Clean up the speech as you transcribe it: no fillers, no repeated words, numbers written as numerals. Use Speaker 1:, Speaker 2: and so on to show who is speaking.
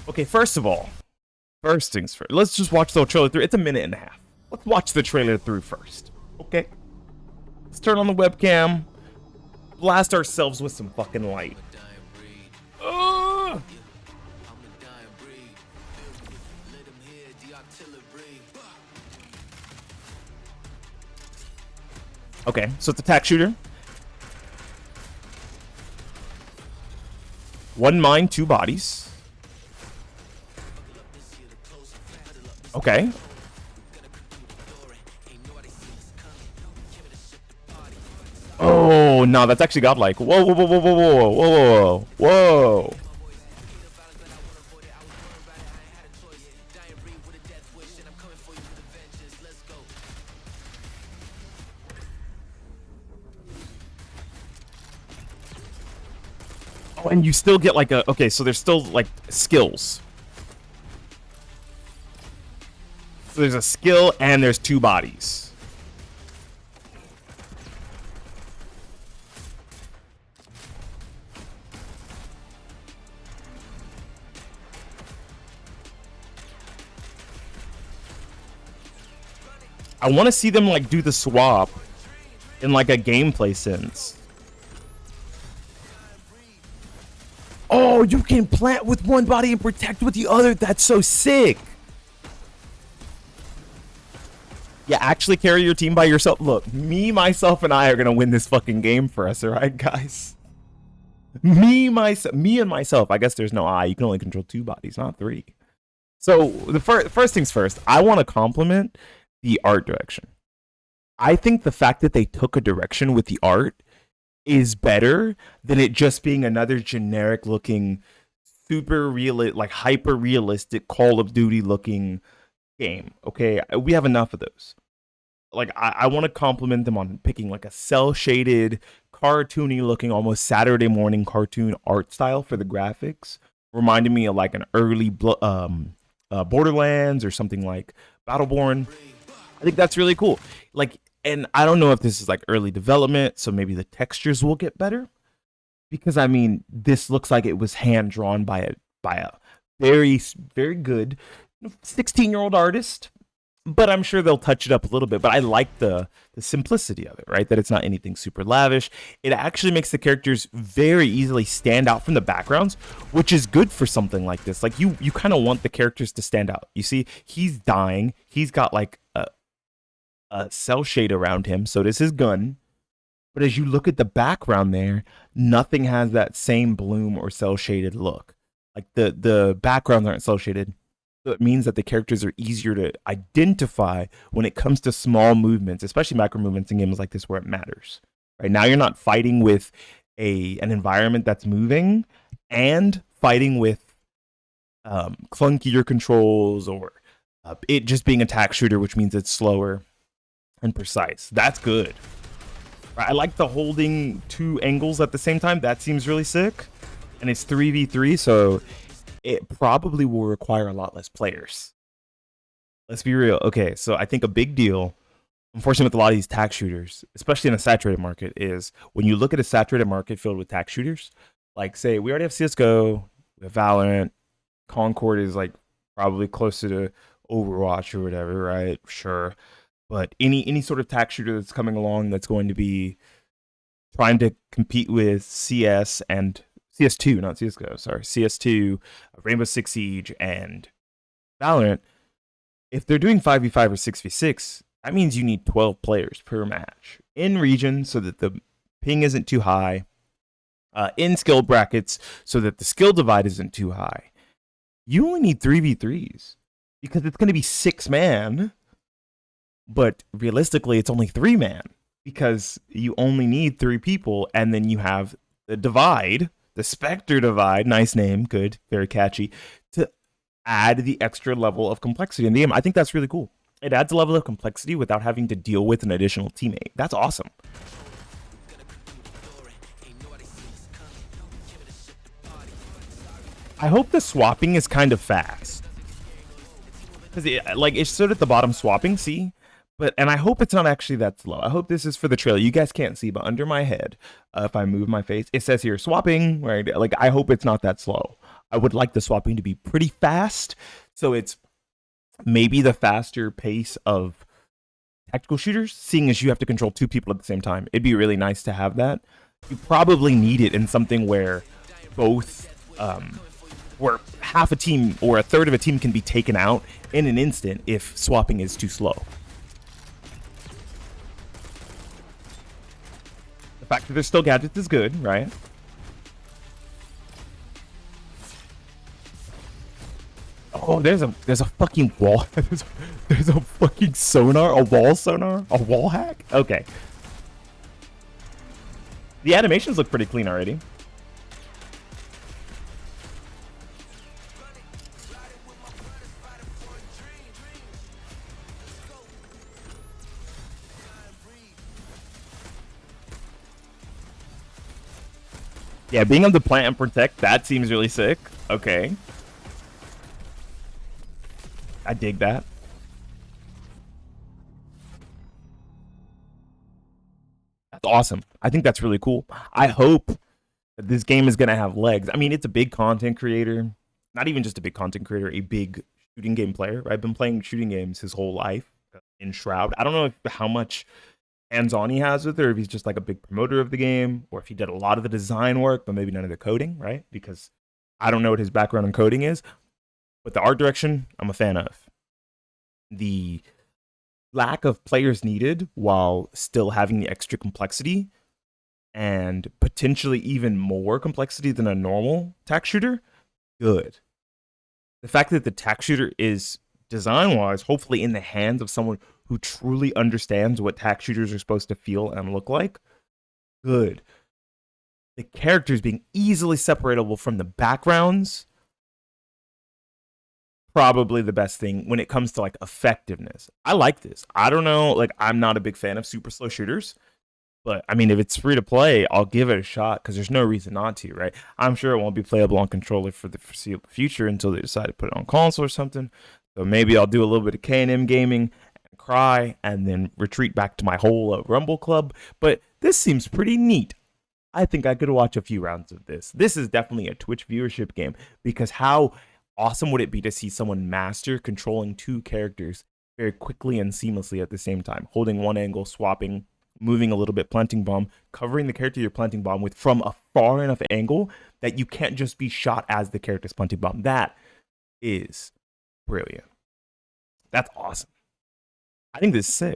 Speaker 1: Okay, first of all, first things first. Let's just watch the trailer through. It's a minute and a half. Let's watch the trailer through first. Okay. Let's turn on the webcam. Blast ourselves with some fucking light. Okay, so it's a tack shooter. One mind, two bodies. Okay. Oh, no, that's actually godlike. Whoa, whoa, whoa, whoa, whoa, whoa, whoa, whoa, whoa. Oh, and you still get like a... Okay, so there's still like skills. So there's a skill and there's two bodies. I want to see them like do the swap in like a gameplay sense. Oh, you can plant with one body and protect with the other. That's so sick. Yeah, actually carry your team by yourself. Look, me, myself, and I are gonna win this fucking game for us, all right, guys? Me and myself. I guess there's no I. You can only control two bodies, not three. So the first things first, I want to compliment the art direction. I think the fact that they took a direction with the art is better than it just being another generic looking, super real, like hyper realistic Call of Duty looking game. Okay, we have enough of those. Like I want to compliment them on picking like a cell shaded, cartoony looking, almost Saturday morning cartoon art style for the graphics. Reminded me of like an early Borderlands or something like Battleborn. I think that's really cool. Like, and I don't know if this is like early development, so maybe the textures will get better. Because I mean, this looks like it was hand drawn by a very, very good 16-year-old artist. But I'm sure they'll touch it up a little bit. But I like the simplicity of it, right? That it's not anything super lavish. It actually makes the characters very easily stand out from the backgrounds, which is good for something like this. Like you kind of want the characters to stand out. You see, he's dying. He's got like a cell shade around him. So does his gun. But as you look at the background there, nothing has that same bloom or cell shaded look. Like the backgrounds aren't cell shaded. So it means that the characters are easier to identify when it comes to small movements, especially macro movements in games like this where it matters. Right now, you're not fighting with an environment that's moving and fighting with clunkier controls or it just being a tack shooter, which means it's slower and precise. That's good. I like the holding two angles at the same time. That seems really sick. And it's 3v3, so it probably will require a lot less players. Let's be real. Okay, so I think a big deal, unfortunately, with a lot of these tack shooters, especially in a saturated market, is when you look at a saturated market filled with tack shooters, like say we already have CSGO, we have Valorant, Concord is like probably closer to Overwatch or whatever, right? Sure. But any sort of tack shooter that's coming along that's going to be trying to compete with CS and CS2, not CSGO, sorry, CS2, Rainbow Six Siege, and Valorant, if they're doing 5v5 or 6v6, that means you need 12 players per match in region so that the ping isn't too high, in skill brackets so that the skill divide isn't too high. You only need 3v3s because it's going to be 6-man, but realistically, it's only 3-man because you only need 3 people, and then you have the divide. The Specter divide, nice name, good, very catchy, to add the extra level of complexity in the game. I think that's really cool. It adds a level of complexity without having to deal with an additional teammate. That's awesome. I hope the swapping is kind of fast. Because it stood at the bottom swapping, see? And I hope it's not actually that slow. I hope this is for the trailer. You guys can't see, but under my head, if I move my face, it says here swapping, right? Like, I hope it's not that slow. I would like the swapping to be pretty fast. So it's maybe the faster pace of tactical shooters, seeing as you have to control two people at the same time. It'd be really nice to have that. You probably need it in something where both, where half a team or a third of a team can be taken out in an instant if swapping is too slow. The fact that there's still gadgets is good, right? Oh, there's a fucking wall. there's a fucking sonar, a wall sonar, a wall hack. Okay, the animations look pretty clean already. Yeah, being able to plant and protect, that seems really sick. Okay, I dig that. That's awesome. I think that's really cool. I hope that this game is going to have legs. I mean, it's a big content creator. Not even just a big content creator, a big shooting game player. Right? I've been playing shooting games his whole life in Shroud. I don't know how much hands-on he has with it, or if he's just like a big promoter of the game, or if he did a lot of the design work, but maybe none of the coding, right? Because I don't know what his background in coding is, but the art direction, I'm a fan of. The lack of players needed while still having the extra complexity and potentially even more complexity than a normal tack shooter, good. The fact that the tack shooter is design wise, hopefully in the hands of someone who truly understands what tack shooters are supposed to feel and look like, good. The characters being easily separatable from the backgrounds, probably the best thing when it comes to like effectiveness. I like this. I don't know, like I'm not a big fan of super slow shooters, but I mean if it's free to play, I'll give it a shot because there's no reason not to, right? I'm sure it won't be playable on controller for the foreseeable future until they decide to put it on console or something. So maybe I'll do a little bit of K&M gaming and cry and then retreat back to my whole Rumble Club. But this seems pretty neat. I think I could watch a few rounds of this. This is definitely a Twitch viewership game because how awesome would it be to see someone master controlling two characters very quickly and seamlessly at the same time, holding one angle, swapping, moving a little bit, planting bomb, covering the character you're planting bomb with from a far enough angle that you can't just be shot as the character's planting bomb. That is brilliant. That's awesome. I think this is sick.